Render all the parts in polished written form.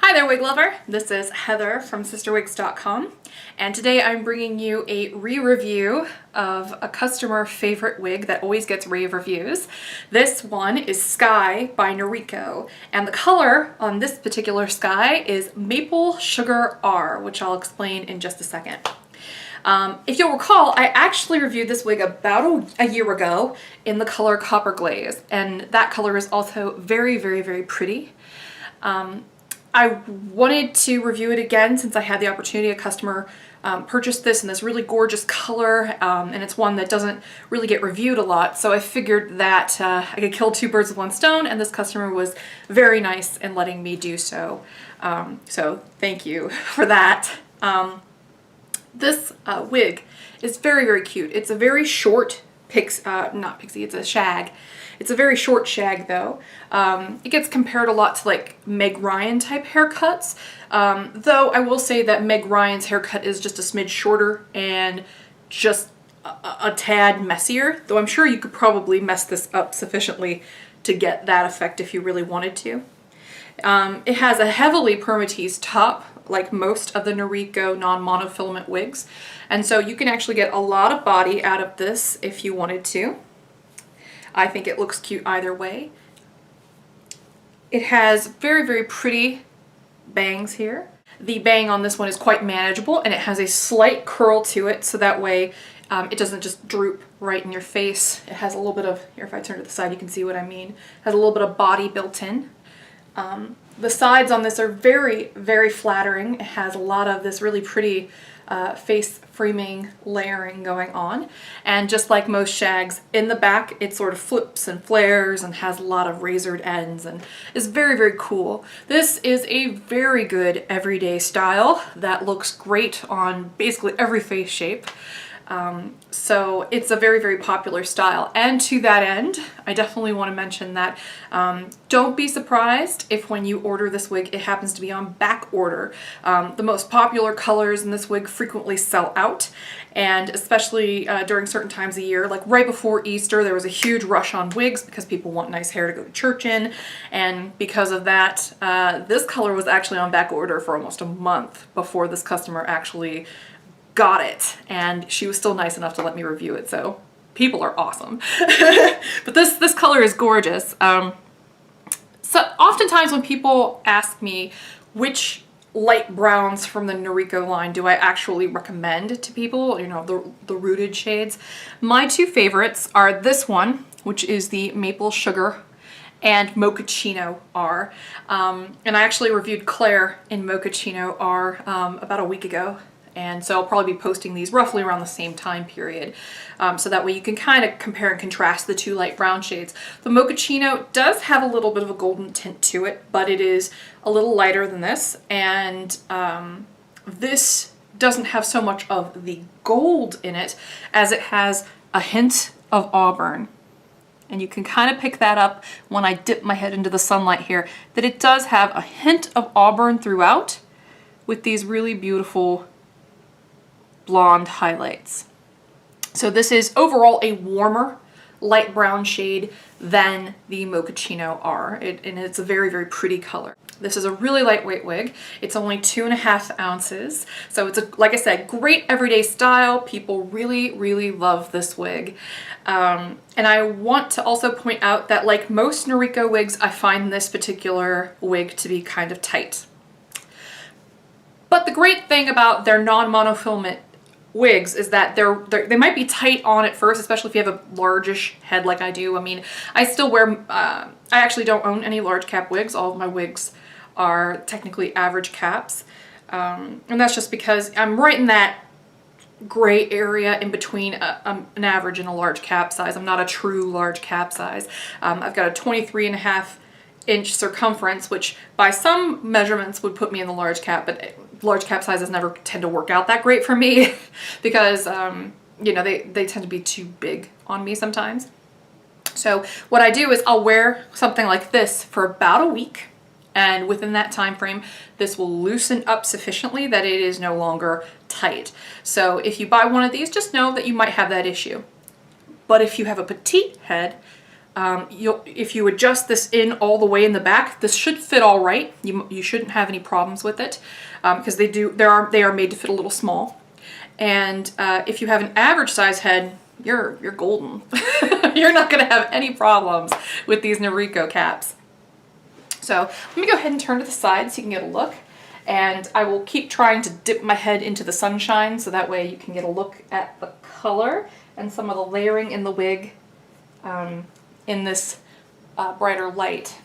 Hi there, wig lover! This is Heather from CysterWigs.com, and today I'm bringing you a re-review of a customer favorite wig that always gets rave reviews. This one is Sky by Noriko, and the color on this particular Sky is Maple Sugar R, which I'll explain in just a second. If you'll recall, I actually reviewed this wig about a year ago in the color Copper Glaze, and that color is also very, very, very pretty. I wanted to review it again since I had the opportunity. A customer purchased this in this really gorgeous color, and it's one that doesn't really get reviewed a lot, so I figured that I could kill two birds with one stone, and this customer was very nice in letting me do so. So thank you for that. This wig is very, very cute. It's a very short not pixie, it's a shag. It's a very short shag though. It gets compared a lot to like Meg Ryan type haircuts, though I will say that Meg Ryan's haircut is just a smidge shorter and just a tad messier, though I'm sure you could probably mess this up sufficiently to get that effect if you really wanted to. It has a heavily permateased top, like most of the Noriko non-monofilament wigs, and so you can actually get a lot of body out of this if you wanted to. I think it looks cute either way. It has very, very pretty bangs here. The bang on this one is quite manageable, and it has a slight curl to it, so that way it doesn't just droop right in your face. It has a little bit of, here if I turn to the side you can see what I mean, it has a little bit of body built in. The sides on this are very, very flattering. It has a lot of this really pretty face framing layering going on, and just like most shags, in the back it sort of flips and flares and has a lot of razored ends and is very, very cool. This is a very good everyday style that looks great on basically every face shape. So it's a very, very popular style, and to that end I definitely want to mention that don't be surprised if when you order this wig it happens to be on back order. The most popular colors in this wig frequently sell out, and especially during certain times of year, like right before Easter there was a huge rush on wigs because people want nice hair to go to church in, and because of that this color was actually on back order for almost a month before this customer actually got it, and she was still nice enough to let me review it, so people are awesome. But this color is gorgeous. So oftentimes when people ask me which light browns from the Noriko line do I actually recommend to people, you know, the rooted shades, my two favorites are this one, which is the Maple Sugar, and Mochaccino R. And I actually reviewed Claire in Mochaccino R about a week ago, and so I'll probably be posting these roughly around the same time period, so that way you can kind of compare and contrast the two light brown shades. The Mochaccino does have a little bit of a golden tint to it, but it is a little lighter than this, and this doesn't have so much of the gold in it as it has a hint of auburn. And you can kind of pick that up when I dip my head into the sunlight here, that it does have a hint of auburn throughout with these really beautiful blonde highlights. So this is overall a warmer light brown shade than the Mochaccino R, and it's a very, very pretty color. This is a really lightweight wig. It's only 2.5 ounces, so it's, like I said, great everyday style. People really, really love this wig. And I want to also point out that like most Noriko wigs, I find this particular wig to be kind of tight. But the great thing about their non-monofilament wigs is that they might be tight on at first, especially if you have a largish head like I do. I mean, I still wear, I actually don't own any large cap wigs. All of my wigs are technically average caps. And that's just because I'm right in that gray area in between an average and a large cap size. I'm not a true large cap size. I've got a 23.5-inch circumference, which by some measurements would put me in the large cap, but large cap sizes never tend to work out that great for me because you know, they tend to be too big on me sometimes. So what I do is I'll wear something like this for about a week, and within that time frame this will loosen up sufficiently that it is no longer tight. So if you buy one of these, just know that you might have that issue. But if you have a petite head, If you adjust this in all the way in the back, this should fit all right. You shouldn't have any problems with it because they are made to fit a little small. And if you have an average size head, you're golden. You're not going to have any problems with these Noriko caps. So let me go ahead and turn to the side so you can get a look. And I will keep trying to dip my head into the sunshine so that way you can get a look at the color and some of the layering in the wig in this brighter light.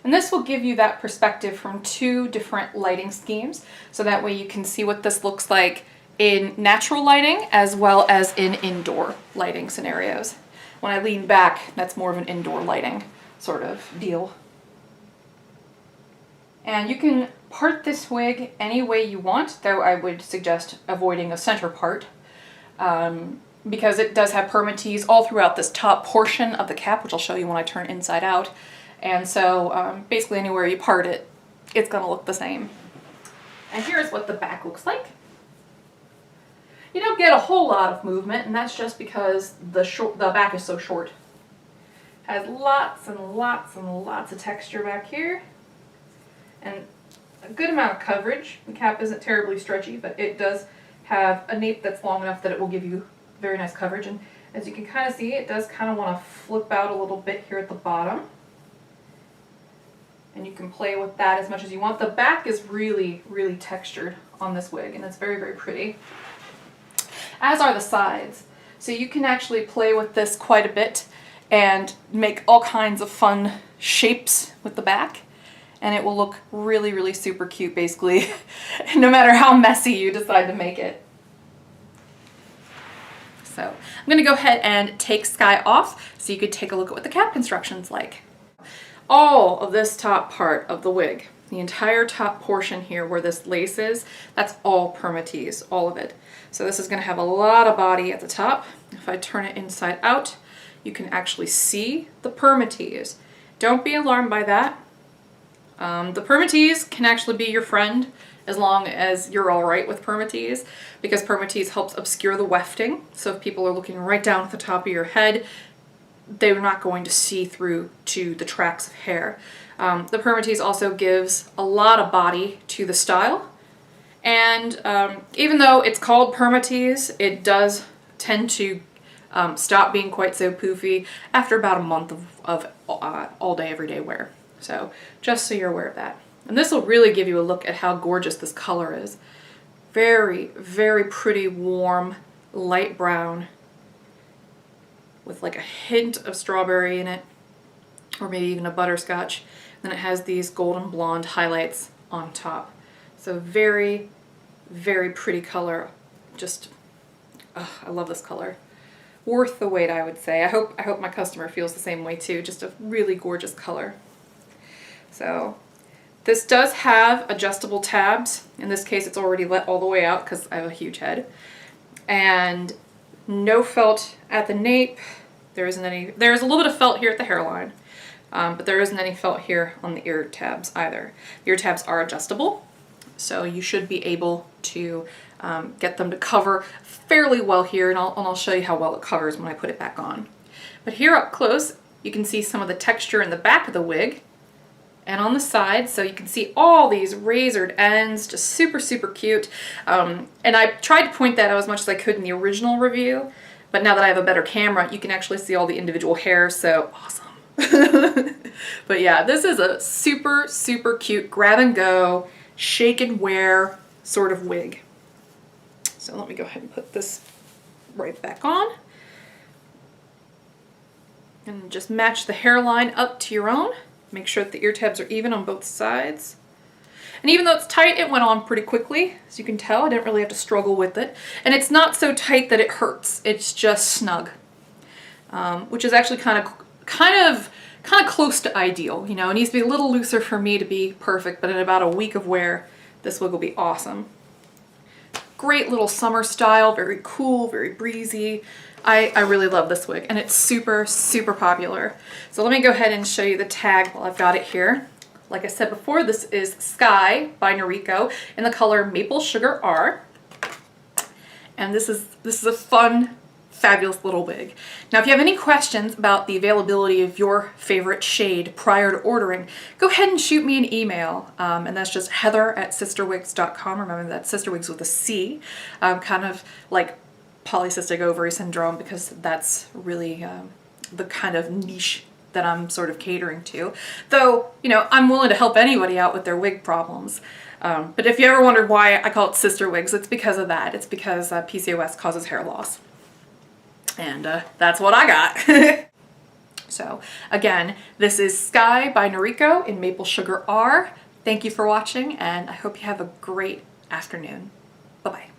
And this will give you that perspective from two different lighting schemes, so that way you can see what this looks like in natural lighting as well as in indoor lighting scenarios. When I lean back, that's more of an indoor lighting sort of deal. And you can part this wig any way you want, though I would suggest avoiding a center part because it does have permatease all throughout this top portion of the cap, which I'll show you when I turn inside out. And so basically anywhere you part it, it's going to look the same. And here's what the back looks like. You don't get a whole lot of movement, and that's just because the back is so short. Has lots and lots and lots of texture back here. And a good amount of coverage. The cap isn't terribly stretchy, but it does have a nape that's long enough that it will give you very nice coverage. And as you can kind of see, it does kind of want to flip out a little bit here at the bottom. And you can play with that as much as you want. The back is really, really textured on this wig, and it's very, very pretty. As are the sides. So you can actually play with this quite a bit and make all kinds of fun shapes with the back. And it will look really, really super cute, basically, no matter how messy you decide to make it. So I'm going to go ahead and take Sky off so you could take a look at what the cap construction's like. All of this top part of the wig, the entire top portion here where this lace is, that's all permatease, all of it. So this is going to have a lot of body at the top. If I turn it inside out, you can actually see the permatease. Don't be alarmed by that. The permatease can actually be your friend as long as you're all right with permatease, because permatease helps obscure the wefting. So if people are looking right down at the top of your head, they're not going to see through to the tracks of hair. The permatease also gives a lot of body to the style. And even though it's called permatease, it does tend to stop being quite so poofy after about a month of all day, everyday wear. So just so you're aware of that. And this will really give you a look at how gorgeous this color is. Very, very pretty, warm, light brown with like a hint of strawberry in it, or maybe even a butterscotch. Then it has these golden blonde highlights on top. So very, very pretty color. Just, I love this color. Worth the wait, I would say. I hope my customer feels the same way too. Just a really gorgeous color. So this does have adjustable tabs. In this case, it's already let all the way out because I have a huge head. And no felt at the nape. There's a little bit of felt here at the hairline, but there isn't any felt here on the ear tabs either. The ear tabs are adjustable, so you should be able to get them to cover fairly well here, and I'll show you how well it covers when I put it back on. But here up close, you can see some of the texture in the back of the wig and on the side, so you can see all these razored ends, just super, super cute. And I tried to point that out as much as I could in the original review, but now that I have a better camera, you can actually see all the individual hairs, so awesome. But yeah, this is a super, super cute grab and go, shake and wear sort of wig. So let me go ahead and put this right back on. And just match the hairline up to your own. Make sure that the ear tabs are even on both sides. And even though it's tight, it went on pretty quickly. As you can tell, I didn't really have to struggle with it. And it's not so tight that it hurts. It's just snug, which is actually kind of close to ideal. You know, it needs to be a little looser for me to be perfect, but in about a week of wear, this wig will be awesome. Great little summer style, very cool, very breezy. I really love this wig, and it's super, super popular. So let me go ahead and show you the tag while I've got it here. Like I said before, this is Sky by Noriko in the color Maple Sugar R. And this is a fun fabulous little wig. Now, if you have any questions about the availability of your favorite shade prior to ordering, go ahead and shoot me an email. And that's just heather@CysterWigs.com. Remember, that's CysterWigs with a C, kind of like polycystic ovary syndrome, because that's really the kind of niche that I'm sort of catering to. Though, you know, I'm willing to help anybody out with their wig problems. But if you ever wondered why I call it CysterWigs, it's because of that. It's because PCOS causes hair loss. And that's what I got. So again, this is Sky by Noriko in Maple Sugar R. Thank you for watching, and I hope you have a great afternoon. Bye-bye.